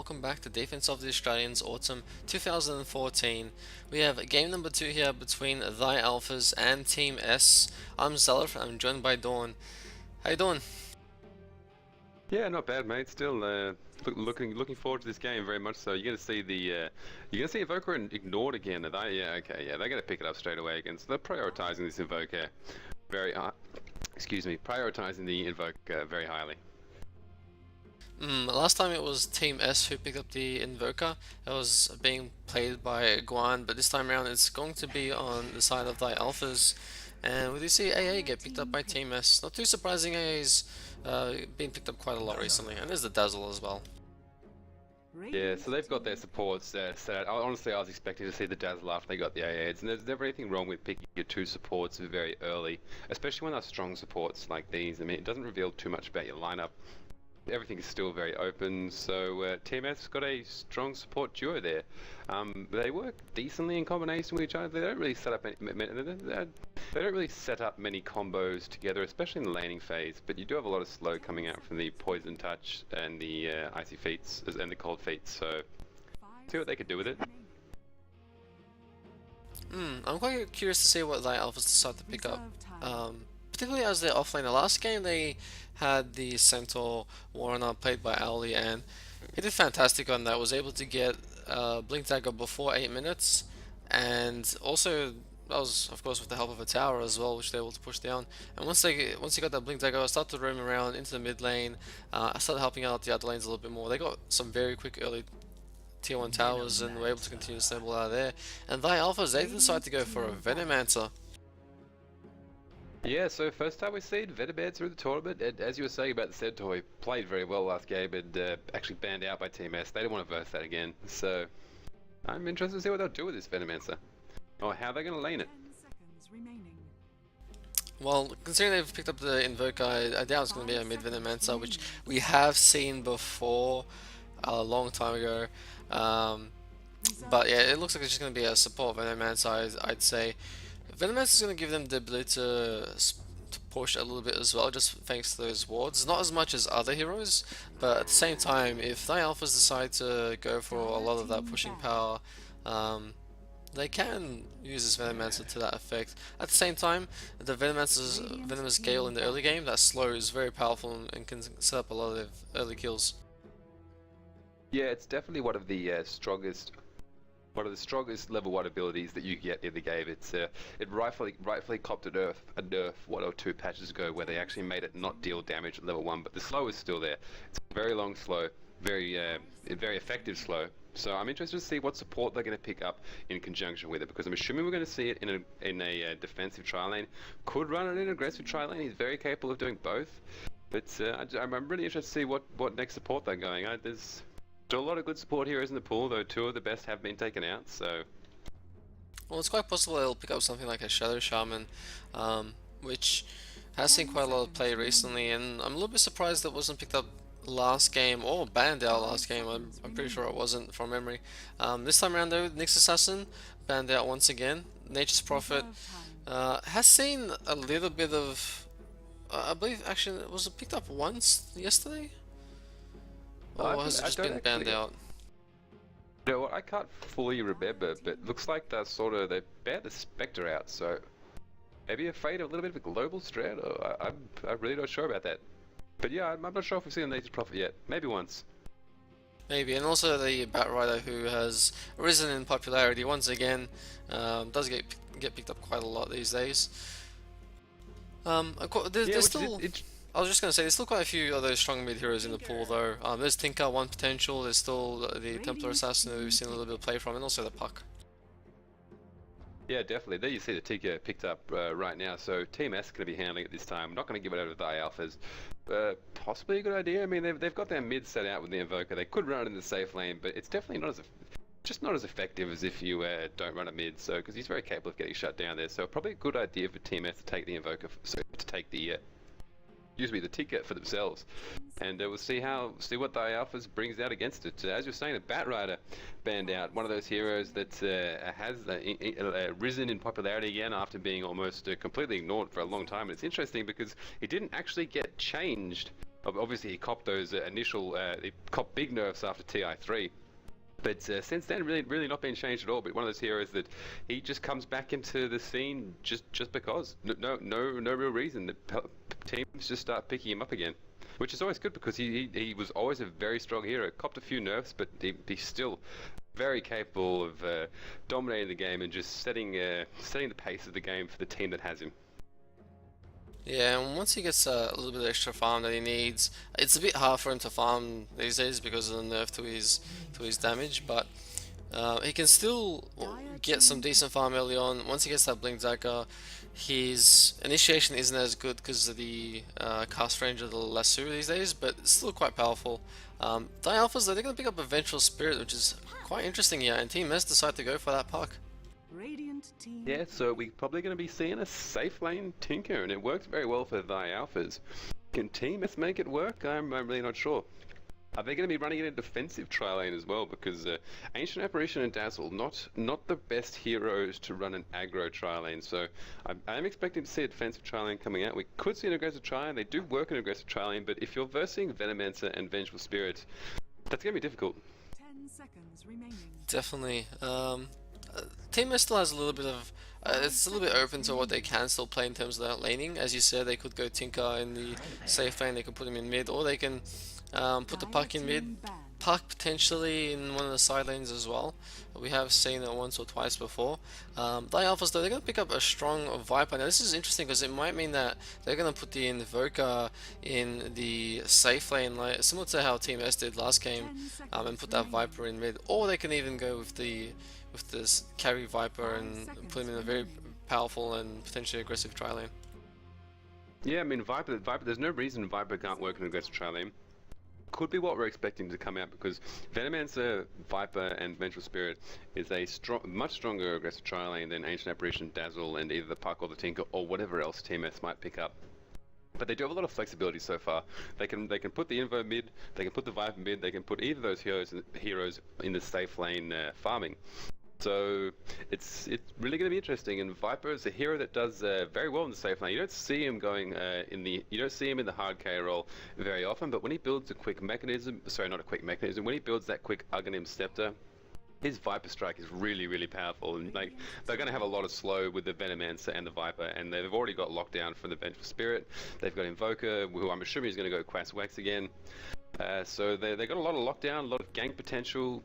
welcome back to Defense of the Australians Autumn 2014. We have game number 2 here between Thy Alphas and Team S. I'm Zelif, I'm joined by Dawn. How you doing? Yeah, not bad, mate. Still looking forward to this game very much. So you're gonna see Invoker and ignored again. Are they? Yeah, okay, yeah, they're gonna pick it up straight away again. So they're prioritizing this Invoker very excuse me, prioritizing the Invoker very highly. Last time it was Team S who picked up the Invoker. It was being played by Guan, but this time around it's going to be on the side of Thy Alphas. And we do see AA get picked up by Team S. Not too surprising, AA's been picked up quite a lot recently. And there's the Dazzle as well. Yeah, so they've got their supports set out. Honestly, I was expecting to see the Dazzle after they got the AAs, and there's never anything wrong with picking your two supports very early, especially when they're strong supports like these. I mean, it doesn't reveal too much about your lineup. Everything is still very open, so Team F's got a strong support duo there. They work decently in combination with each other. They don't really set up many combos together, especially in the laning phase. But you do have a lot of slow coming out from the Poison Touch and the Icy Feats and the Cold Feats. So see what they could do with it. I'm quite curious to see what Thy Alphas decide to pick up. Particularly as their offlane. The last game they had the Centaur Warrener played by Ali, and he did fantastic on that. Was able to get Blink Dagger before 8 minutes, and also that was of course with the help of a tower as well, which they were able to push down. And once he got that Blink Dagger, I started to roam around into the mid lane. I started helping out the other lanes a little bit more. They got some very quick early tier 1 towers and were able to continue to snowball out of there. And Thy Alphas, they decided to go for a Venomancer. Yeah, so first time we see Venomancer through the tournament, and as you were saying about the Centaur, he played very well last game and actually banned out by Team S. They don't want to verse that again, so I'm interested to see what they'll do with this Venomancer, or how they're going to lane it. Well, considering they've picked up the Invoker, I doubt it's going to be a mid Venomancer, which we have seen before a long time ago. But yeah, it looks like it's just going to be a support Venomancer, I'd say. Venomancer is going to give them the ability to push a little bit as well, just thanks to those wards. Not as much as other heroes, but at the same time, if Thy Alphas decide to go for a lot of that pushing power, they can use this Venomancer to that effect. At the same time, the Venomancer's Venomous Gale in the early game, that slow is very powerful and can set up a lot of early kills. Yeah, it's definitely one of the strongest level 1 abilities that you get in the game. It's it rightfully copped a nerf 1 or 2 patches ago where they actually made it not deal damage at level 1, but the slow is still there. It's a very long slow, very effective slow. So I'm interested to see what support they're going to pick up in conjunction with it, because I'm assuming we're going to see it in a defensive tri lane. Could run it in an aggressive tri lane. He's very capable of doing both. But I'm really interested to see what next support they're going. There's still a lot of good support heroes in the pool, though 2 of the best have been taken out, so... Well, it's quite possible they'll pick up something like a Shadow Shaman, which has seen quite a lot of play recently, and I'm a little bit surprised that it wasn't picked up last game, or banned out last game. I'm pretty sure it wasn't, from memory. This time around though, Nyx Assassin banned out once again. Nature's Prophet has seen a little bit of... I believe, actually, was it picked up once yesterday? Or has it just been banned out? You know what, I can't fully remember, but looks like they banned the Spectre out, so maybe afraid of a little bit of a global strat, or I'm really not sure about that. But yeah, I'm not sure if we've seen a Nature's Prophet yet. Maybe once. Maybe, and also the Bat Rider, who has risen in popularity once again, does get picked up quite a lot these days. There's still... I was just going to say, there's still quite a few other strong mid heroes in the pool though. There's Tinker, one potential, there's still the Templar Assassin who we've seen a little bit of play from, and also the Puck. Yeah, definitely. There you see the Tinker picked up right now, so Team S is going to be handling it this time. Not going to give it over to the Alphas. Possibly a good idea. I mean, they've got their mid set out with the Invoker. They could run it in the safe lane, but it's definitely not as effective as if you don't run a mid, so because he's very capable of getting shut down there. So probably a good idea for Team S to take the Invoker, to take the the ticket for themselves, and we'll see what the Alphas brings out against it. As you're saying, the Bat Rider banned out, one of those heroes that has risen in popularity again after being almost completely ignored for a long time. And it's interesting because he didn't actually get changed Obviously, he copped those he copped big nerfs after TI3. But since then, really not been changed at all. But one of those heroes that he just comes back into the scene just because. No real reason. Teams just start picking him up again, which is always good because he was always a very strong hero. Copped a few nerfs, but he's still very capable of dominating the game and just setting the pace of the game for the team that has him. Yeah, and once he gets a little bit of extra farm that he needs, it's a bit hard for him to farm these days because of the nerf to his damage, but he can still get some decent farm early on. Once he gets that Blink Dagger, his initiation isn't as good because of the cast range of the Lasso these days, but it's still quite powerful. Die Alphas, though, they're going to pick up a Vengeful Spirit, which is quite interesting here, and Team S decide to go for that puck. Radiant team. Yeah, so we're probably going to be seeing a safe lane Tinker, and it works very well for thy alphas. Can Team S make it work? I'm really not sure. Are they going to be running it in defensive tri-lane as well? Because Ancient Apparition and Dazzle, not the best heroes to run an aggro tri-lane, so I'm expecting to see a defensive tri-lane coming out. We could see an aggressive tri-lane, they do work in aggressive tri-lane, but if you're versing Venomancer and Vengeful Spirit, that's going to be difficult. 10 seconds remaining. Definitely. Team S still has a little bit of it's a little bit open to what they can still play in terms of that laning. As you said, they could go Tinker in the safe lane, they could put him in mid, or they can put the puck in mid, puck potentially in one of the side lanes as well. We have seen it once or twice before. Die Alphas, though, they're going to pick up a strong Viper. Now this is interesting because it might mean that they're going to put the Invoker in the safe lane, like similar to how Team S did last game, and put that Viper in mid, or they can even go with this carry Viper and put him in a very powerful and potentially aggressive tri lane. Yeah, I mean Viper. There's no reason Viper can't work in aggressive tri lane. Could be what we're expecting to come out because Venomancer, Viper, and Vengeful Spirit is a much stronger aggressive tri lane than Ancient Apparition, Dazzle, and either the Puck or the Tinker or whatever else Team S might pick up. But they do have a lot of flexibility so far. They can put the Invo mid, they can put the Viper mid, they can put either of those heroes in the safe lane farming. So it's really going to be interesting. And Viper is a hero that does very well in the safe lane. You don't see him going you don't see him in the hard K role very often. But when he builds a quick mechanism, sorry, not a quick mechanism, when he builds that quick Aghanim Scepter, his Viper strike is really powerful. And like they're going to have a lot of slow with the Venomancer and the Viper, and they've already got lockdown from the Vengeful Spirit. They've got Invoker, who I'm assuming is going to go Quass Wax again. So they got a lot of lockdown, a lot of gank potential.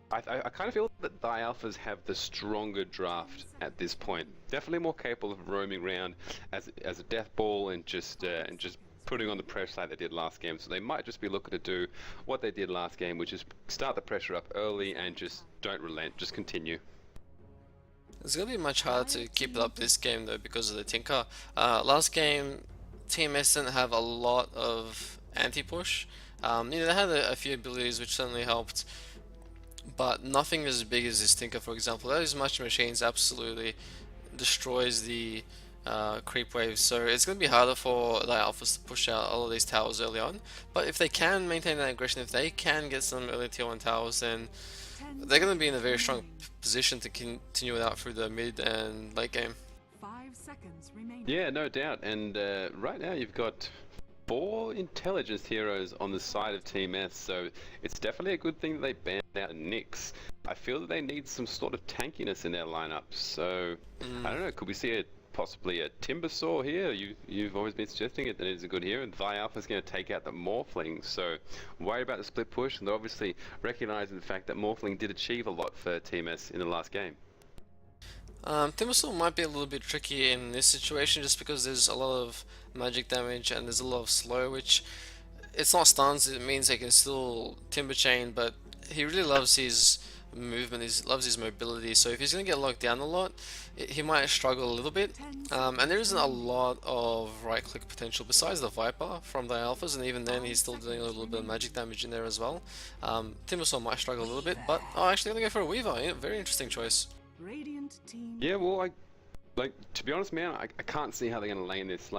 I kind of feel that Thy Alphas have the stronger draft at this point. Definitely more capable of roaming around as a death ball and just putting on the pressure like they did last game. So they might just be looking to do what they did last game, which is start the pressure up early and just don't relent, just continue. It's going to be much harder to keep it up this game though because of the Tinker. Last game, Team S didn't have a lot of anti-push. They had a few abilities which certainly helped, but nothing as big as this Tinker, for example. Those Much Machines absolutely destroys the creep waves, so it's going to be harder for the Alphas to push out all of these towers early on. But if they can maintain that aggression, if they can get some early tier 1 towers, then they're going to be in a very strong position to continue it out through the mid and late game. 5 seconds remaining. Yeah, no doubt. And right now you've got 4 intelligence heroes on the side of Team S, so it's definitely a good thing that they banned out Nyx. I feel that they need some sort of tankiness in their lineup, so I don't know, could we see possibly a Timbersaw here? You've always been suggesting it, that it's a good hero, and Thy Alpha's going to take out the Morphling, so worry about the split push, and they're obviously recognizing the fact that Morphling did achieve a lot for Team S in the last game. Timbersaw might be a little bit tricky in this situation just because there's a lot of magic damage and there's a lot of slow, which it's not stuns, it means they can still Timber Chain, but he really loves his movement, he loves his mobility, so if he's going to get locked down a lot, he might struggle a little bit. And there isn't a lot of right click potential besides the Viper from the Alphas, and even then he's still doing a little bit of magic damage in there as well. Timbersaw might struggle a little bit, but actually I'm going to go for a Weaver. Yeah, very interesting choice. Radiant team. Yeah, well, to be honest, man, I can't see how they're going to lane this.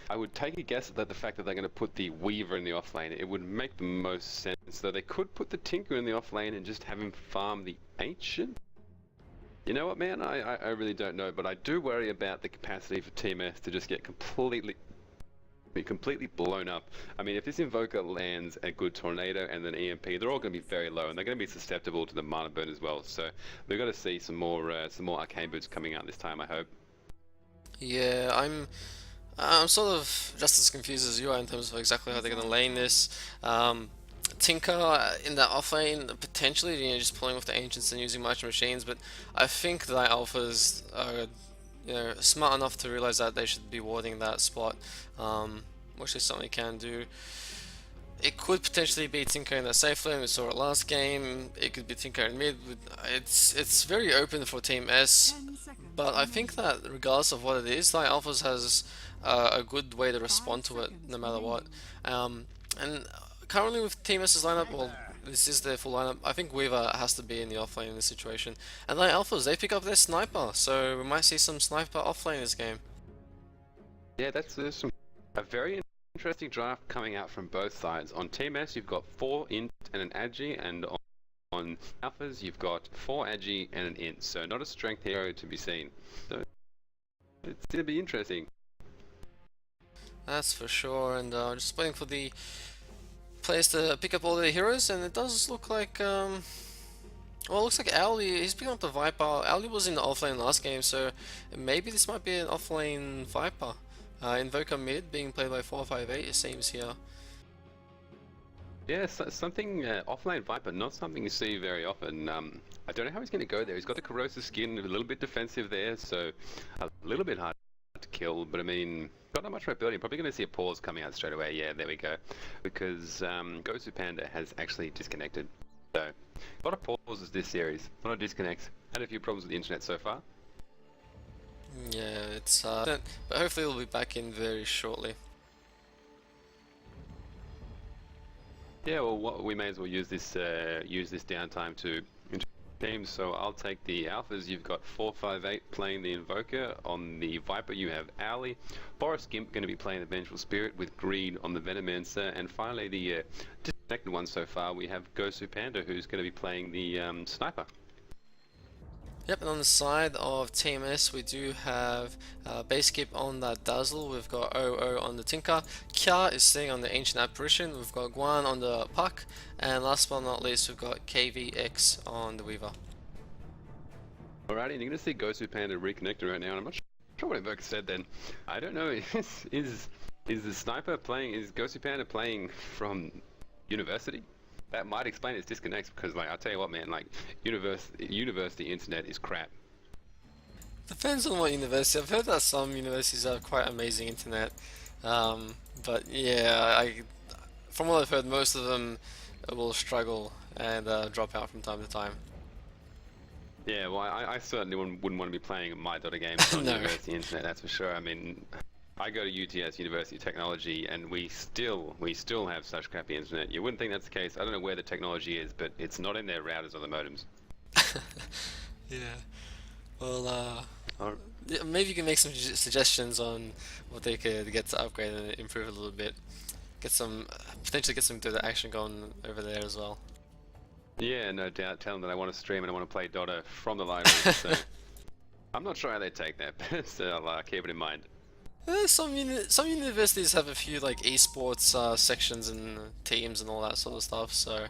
I would take a guess that the fact that they're going to put the Weaver in the off lane, it would make the most sense. Though they could put the Tinker in the off lane and just have him farm the Ancient. You know what, man? I really don't know, but I do worry about the capacity for Team S to just get completely be completely blown up. I mean, if this Invoker lands a good Tornado and then EMP, they're all going to be very low, and they're going to be susceptible to the mana burn as well. So we've got to see some more Arcane Boots coming out this time, I hope. Yeah, I'm sort of just as confused as you are in terms of exactly how they're going to lane this. Tinker in that offlane, potentially, just pulling with the Ancients and using Marching Machines, but I think the Alphas are smart enough to realize that they should be warding that spot, which is something you can do. It could potentially be Tinker in the safe lane, we saw it last game. It could be Tinker in mid. It's very open for Team S, 10 seconds but I think that regardless of what it is, like Alphas has a good way to respond to it no matter what. And currently with Team S's lineup, well, this is their full lineup. I think Weaver has to be in the offlane in this situation. And like Alphas, they pick up their sniper, so we might see some sniper offlane this game. Yeah, that's a very interesting draft coming out from both sides. On Team S, you've got 4 int and an agi, and on Alphas, you've got 4 agi and an int. So not a strength hero to be seen. So it's gonna be interesting. That's for sure, and just waiting for the players to pick up all their heroes, and it does look like, well, it looks like Owly, he's picking up the Viper. Owly was in the offlane last game, so maybe this might be an offlane Viper. Invoker mid being played by 458, it seems here. Yeah, something offlane Viper, not something you see very often. I don't know how he's going to go there. He's got the corrosive skin, a little bit defensive there, so a little bit hard to kill. But I mean, got not much mobility. Probably going to see a pause coming out straight away. Yeah, there we go. Because Gosu Panda has actually disconnected. So a lot of pauses this series, a lot of disconnects. Had a few problems with the internet so far. Yeah, it's but hopefully we'll be back in very shortly. Yeah, well, we may as well use this downtime to teams. So I'll take the Alphas. You've got 458 playing the Invoker. On the Viper, you have Owly. Boris Gimp going to be playing the Vengeful Spirit with Greed on the Venomancer. And finally, the disconnected one so far, we have Gosu Panda, who's going to be playing the Sniper. Yep, and on the side of Team S, we do have Base Skip on that Dazzle, we've got OO on the Tinker, Kya is sitting on the Ancient Apparition, we've got Guan on the Puck, and last but not least, we've got KVX on the Weaver. Alrighty, and you're going to see Gosu Panda reconnecting right now, and I'm not sure what Invoker said then. I don't know, is the Sniper playing, is Gosu Panda playing from university? That might explain its disconnects, because like, I'll tell you what man, like university internet is crap. Depends on what university. I've heard that some universities have quite amazing internet, but yeah, from what I've heard, most of them will struggle and drop out from time to time. Yeah, well, I certainly wouldn't want to be playing my Dota games on No. university internet, that's for sure. I mean, I go to UTS, University of Technology, and we still have such crappy internet. You wouldn't think that's the case. I don't know where the technology is, but it's not in their routers or the modems. Yeah. Well, yeah, maybe you can make some suggestions on what they could get to upgrade and improve a little bit. Potentially get some Dota action going over there as well. Yeah, no doubt. Tell them that I want to stream and I want to play Dota from the library. So I'm not sure how they take that, but I'll keep it in mind. Some universities have a few like esports sections and teams and all that sort of stuff, so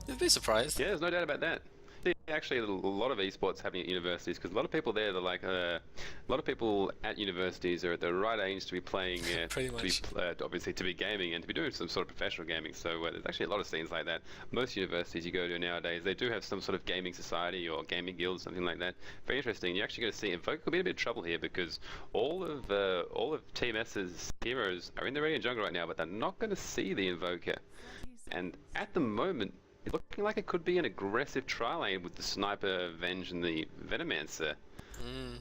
you'd be surprised. Yeah, there's no doubt about that. See, actually, a lot of esports happening at universities, because a lot of people there, they're like, a lot of people at universities are at the right age to be playing, Pretty much. obviously to be gaming and to be doing some sort of professional gaming. So there's actually a lot of scenes like that. Most universities you go to nowadays, they do have some sort of gaming society or gaming guild, something like that. Very interesting. You're actually going to see Invoker could be in a bit of trouble here, because all of Team S's heroes are in the Radiant jungle right now, but they're not going to see the Invoker. And at the moment, it's looking like it could be an aggressive tri-lane with the Sniper, Venge, and the Venomancer.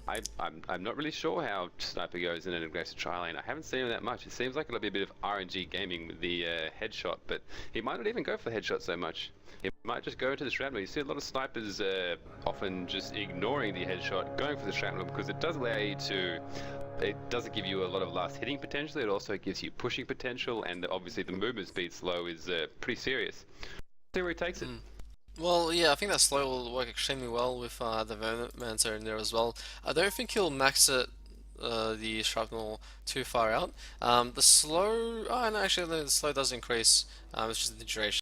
I'm not really sure how Sniper goes in an aggressive tri-lane. I haven't seen him that much. It seems like it'll be a bit of RNG gaming with the headshot, but he might not even go for the headshot so much. He might just go into the shrapnel. You see a lot of snipers often just ignoring the headshot, going for the shrapnel, because it does allow you to... It doesn't give you a lot of last hitting potential, it also gives you pushing potential, and obviously the movement speed slow is pretty serious. See where he takes it. Well, yeah, I think that slow will work extremely well with the Venomancer in there as well. I don't think he'll max it the shrapnel too far out. The slow, oh no, actually the slow does increase. It's just the duration.